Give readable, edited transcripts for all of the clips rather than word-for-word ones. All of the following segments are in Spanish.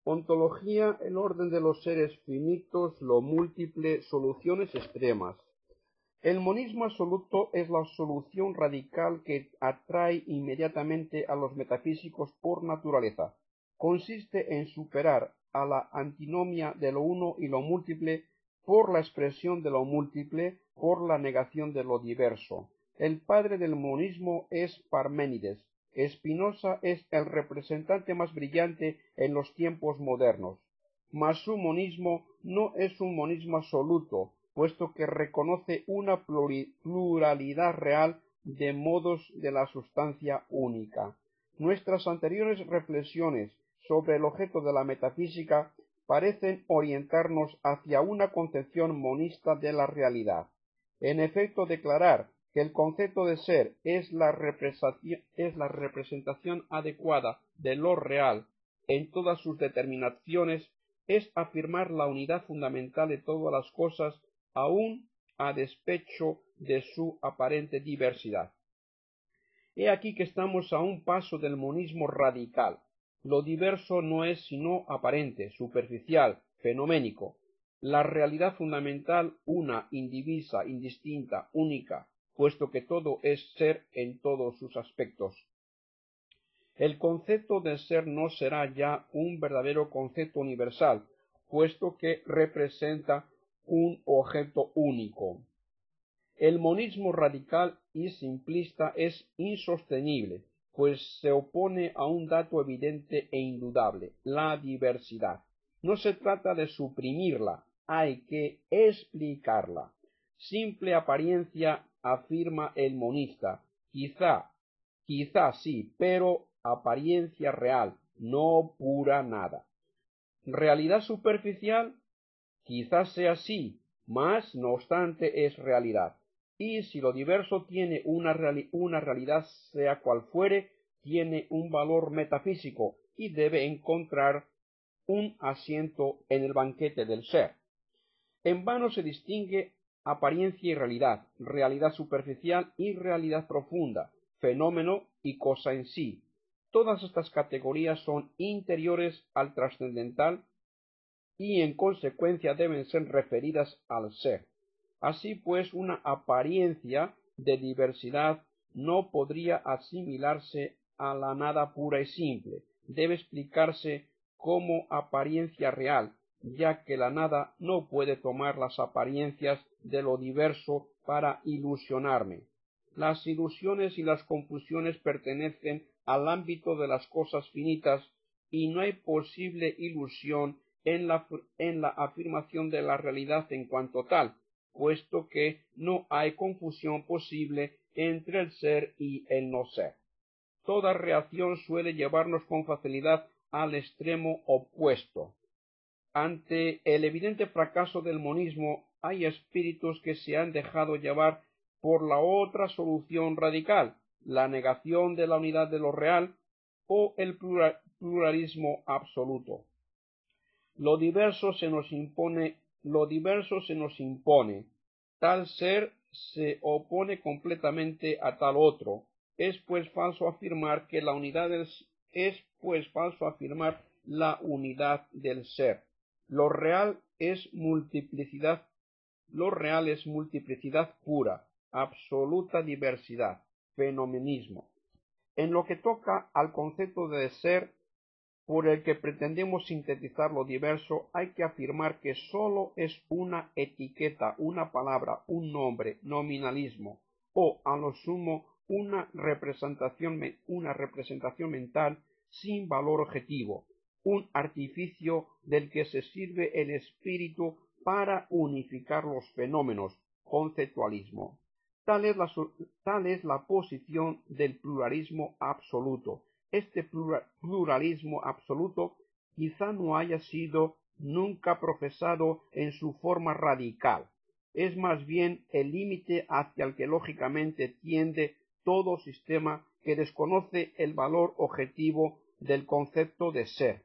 Ontología, el orden de los seres finitos, lo múltiple, soluciones extremas. El monismo absoluto es la solución radical que atrae inmediatamente a los metafísicos por naturaleza. Consiste en superar a la antinomia de lo uno y lo múltiple por la expresión de lo múltiple, por la negación de lo diverso. El padre del monismo es Parménides. Spinoza es el representante más brillante en los tiempos modernos. Mas su monismo no es un monismo absoluto, puesto que reconoce una pluralidad real de modos de la sustancia única. Nuestras anteriores reflexiones sobre el objeto de la metafísica parecen orientarnos hacia una concepción monista de la realidad. En efecto, declarar que el concepto de ser es la representación adecuada de lo real en todas sus determinaciones es afirmar la unidad fundamental de todas las cosas, aun a despecho de su aparente diversidad. He aquí que estamos a un paso del monismo radical. Lo diverso no es sino aparente, superficial, fenoménico. La realidad fundamental, una, indivisa, indistinta, única, puesto que todo es ser en todos sus aspectos. El concepto de ser no será ya un verdadero concepto universal, puesto que representa un objeto único. El monismo radical y simplista es insostenible, pues se opone a un dato evidente e indudable, la diversidad. No se trata de suprimirla, hay que explicarla. Simple apariencia, afirma el monista, quizá sí, pero apariencia real, no pura nada. Realidad superficial, quizás sea sí, mas no obstante es realidad. Y si lo diverso tiene una realidad, sea cual fuere, tiene un valor metafísico y debe encontrar un asiento en el banquete del ser. En vano se distingue apariencia y realidad, realidad superficial y realidad profunda, fenómeno y cosa en sí. Todas estas categorías son interiores al trascendental y en consecuencia deben ser referidas al ser. Así pues, una apariencia de diversidad no podría asimilarse a la nada pura y simple, debe explicarse como apariencia real, ya que la nada no puede tomar las apariencias de lo diverso para ilusionarme. Las ilusiones y las confusiones pertenecen al ámbito de las cosas finitas y no hay posible ilusión en la afirmación de la realidad en cuanto tal, puesto que no hay confusión posible entre el ser y el no ser. Toda reacción suele llevarnos con facilidad al extremo opuesto. Ante el evidente fracaso del monismo, hay espíritus que se han dejado llevar por la otra solución radical, la negación de la unidad de lo real o el pluralismo absoluto. Lo diverso se nos impone, tal ser se opone completamente a tal otro. Es pues falso afirmar la unidad del ser. Lo real es multiplicidad pura, absoluta diversidad, fenomenismo. En lo que toca al concepto de ser, por el que pretendemos sintetizar lo diverso, hay que afirmar que sólo es una etiqueta, una palabra, un nombre, nominalismo, o a lo sumo una representación mental sin valor objetivo, un artificio del que se sirve el espíritu para unificar los fenómenos, conceptualismo. Tal es la posición del pluralismo absoluto. Este pluralismo absoluto quizá no haya sido nunca profesado en su forma radical. Es más bien el límite hacia el que lógicamente tiende todo sistema que desconoce el valor objetivo del concepto de ser.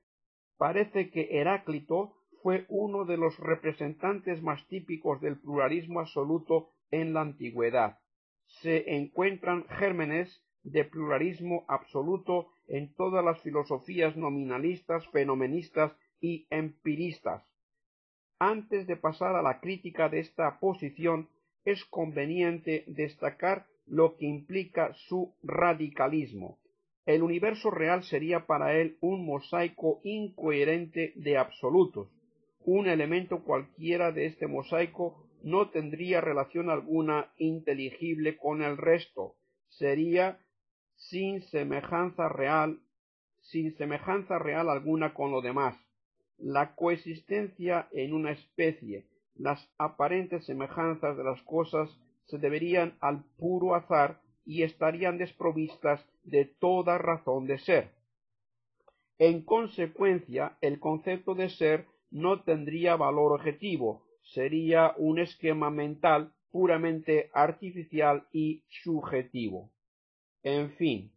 Parece que Heráclito fue uno de los representantes más típicos del pluralismo absoluto en la antigüedad. Se encuentran gérmenes de pluralismo absoluto en todas las filosofías nominalistas, fenomenistas y empiristas. Antes de pasar a la crítica de esta posición, es conveniente destacar lo que implica su radicalismo. El universo real sería para él un mosaico incoherente de absolutos. Un elemento cualquiera de este mosaico no tendría relación alguna inteligible con el resto. Sería sin semejanza real alguna con lo demás. La coexistencia en una especie, las aparentes semejanzas de las cosas se deberían al puro azar y estarían desprovistas de toda razón de ser. En consecuencia, el concepto de ser no tendría valor objetivo, sería un esquema mental puramente artificial y subjetivo. En fin,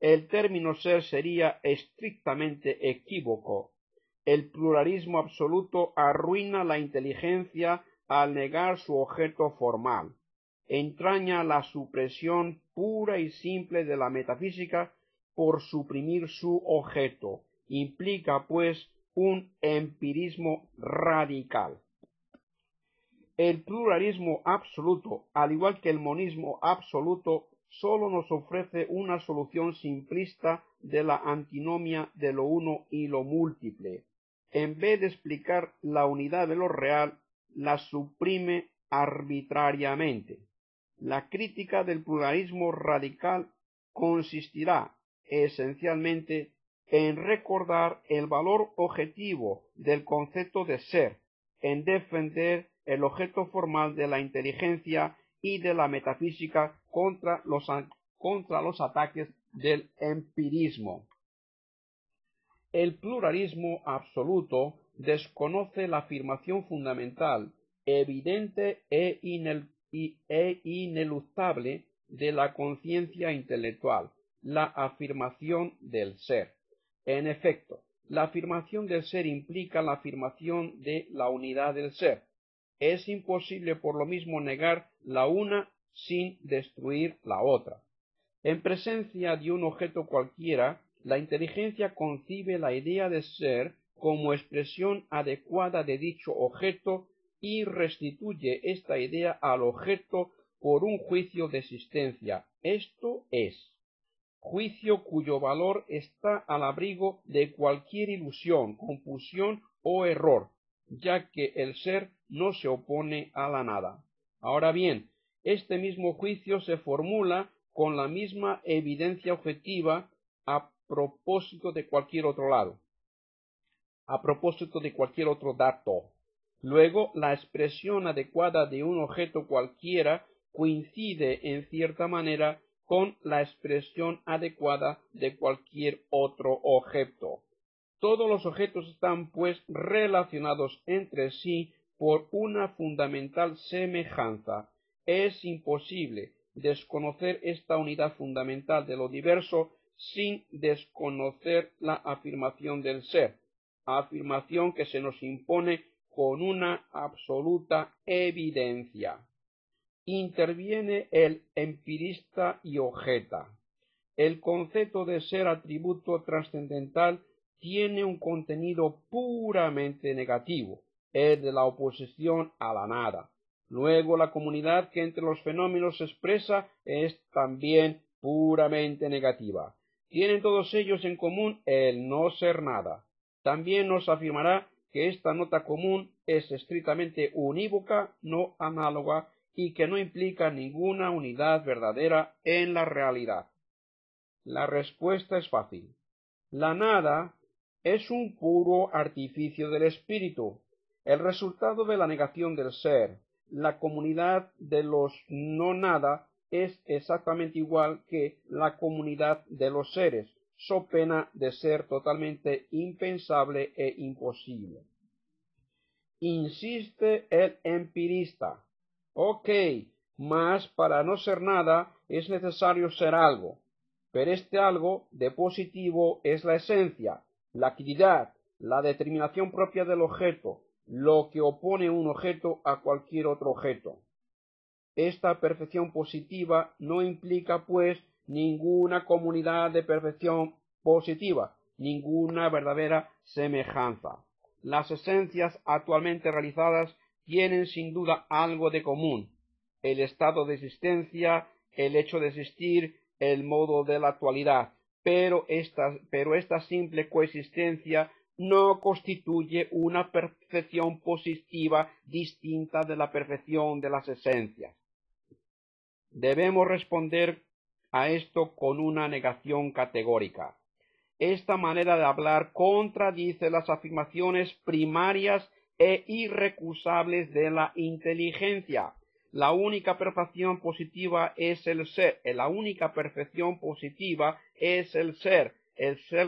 el término ser sería estrictamente equívoco. El pluralismo absoluto arruina la inteligencia al negar su objeto formal. Entraña la supresión pura y simple de la metafísica por suprimir su objeto. Implica, pues, un empirismo radical. El pluralismo absoluto, al igual que el monismo absoluto, sólo nos ofrece una solución simplista de la antinomia de lo uno y lo múltiple. En vez de explicar la unidad de lo real, la suprime arbitrariamente. La crítica del pluralismo radical consistirá esencialmente en recordar el valor objetivo del concepto de ser, en defender el objeto formal de la inteligencia y de la metafísica contra los ataques del empirismo. El pluralismo absoluto desconoce la afirmación fundamental, evidente e ineluctable de la conciencia intelectual, la afirmación del ser. En efecto, la afirmación del ser implica la afirmación de la unidad del ser. Es imposible por lo mismo negar la una sin destruir la otra. En presencia de un objeto cualquiera, la inteligencia concibe la idea de ser como expresión adecuada de dicho objeto y restituye esta idea al objeto por un juicio de existencia. Esto es, juicio cuyo valor está al abrigo de cualquier ilusión, confusión o error, ya que el ser no se opone a la nada. Ahora bien, este mismo juicio se formula con la misma evidencia objetiva a propósito de cualquier otro dato. Luego, la expresión adecuada de un objeto cualquiera coincide en cierta manera con la expresión adecuada de cualquier otro objeto. Todos los objetos están, pues, relacionados entre sí por una fundamental semejanza. Es imposible desconocer esta unidad fundamental de lo diverso sin desconocer la afirmación del ser, afirmación que se nos impone con una absoluta evidencia. Interviene el empirista y objeta. El concepto de ser atributo trascendental tiene un contenido puramente negativo, es de la oposición a la nada. Luego, la comunidad que entre los fenómenos se expresa es también puramente negativa. Tienen todos ellos en común el no ser nada. También nos afirmará que esta nota común es estrictamente unívoca, no análoga, y que no implica ninguna unidad verdadera en la realidad. La respuesta es fácil. La nada es un puro artificio del espíritu, el resultado de la negación del ser. La comunidad de los no nada es exactamente igual que la comunidad de los seres, so pena de ser totalmente impensable e imposible. Insiste el empirista. Ok, mas para no ser nada es necesario ser algo. Pero este algo de positivo es la esencia, la actividad, la determinación propia del objeto, lo que opone un objeto a cualquier otro objeto. Esta perfección positiva no implica, pues, ninguna comunidad de perfección positiva, ninguna verdadera semejanza. Las esencias actualmente realizadas tienen sin duda algo de común: el estado de existencia, el hecho de existir, el modo de la actualidad, pero esta simple coexistencia no constituye una perfección positiva distinta de la perfección de las esencias. Debemos responder a esto con una negación categórica. Esta manera de hablar contradice las afirmaciones primarias e irrecusables de la inteligencia. La única perfección positiva es el ser. La única perfección positiva es el ser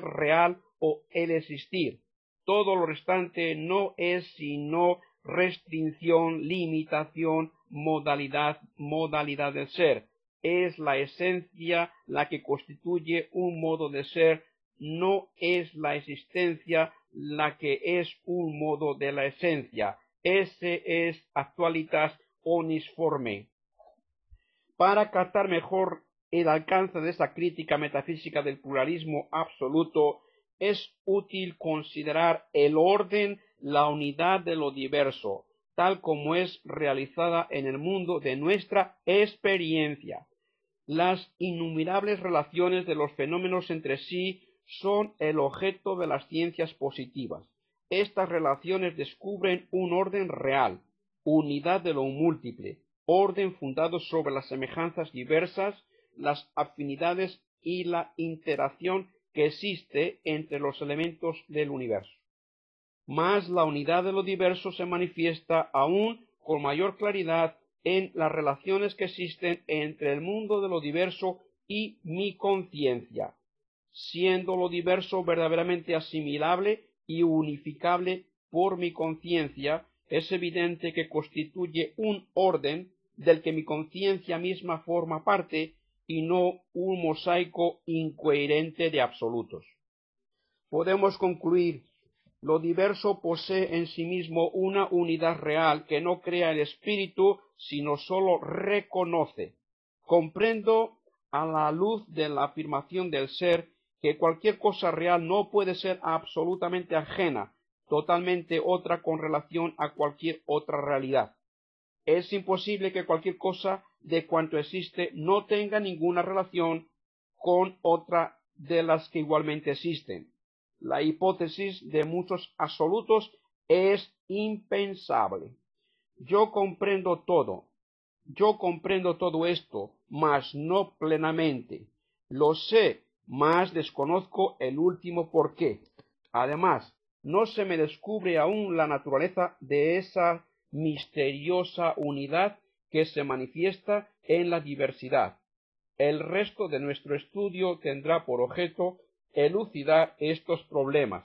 real o el existir. Todo lo restante no es sino restricción, limitación, modalidad del ser. Es la esencia la que constituye un modo de ser, no es la existencia la que es un modo de la esencia. Ese es actualitas omnis forme. Para captar mejor el alcance de esa crítica metafísica del pluralismo absoluto, es útil considerar el orden, la unidad de lo diverso, tal como es realizada en el mundo de nuestra experiencia. Las innumerables relaciones de los fenómenos entre sí son el objeto de las ciencias positivas. Estas relaciones descubren un orden real, unidad de lo múltiple, orden fundado sobre las semejanzas diversas, las afinidades y la interacción que existe entre los elementos del universo. Mas la unidad de lo diverso se manifiesta aún con mayor claridad en las relaciones que existen entre el mundo de lo diverso y mi conciencia. Siendo lo diverso verdaderamente asimilable y unificable por mi conciencia, es evidente que constituye un orden del que mi conciencia misma forma parte y no un mosaico incoherente de absolutos. Podemos concluir: lo diverso posee en sí mismo una unidad real que no crea el espíritu, sino sólo reconoce. Comprendo, a la luz de la afirmación del ser, que cualquier cosa real no puede ser absolutamente ajena, totalmente otra con relación a cualquier otra realidad. Es imposible que cualquier cosa de cuanto existe no tenga ninguna relación con otra de las que igualmente existen. La hipótesis de muchos absolutos es impensable. Yo comprendo todo esto, mas no plenamente. Lo sé, mas desconozco el último porqué. Además, no se me descubre aún la naturaleza de esa misteriosa unidad que se manifiesta en la diversidad. El resto de nuestro estudio tendrá por objeto elucidar estos problemas.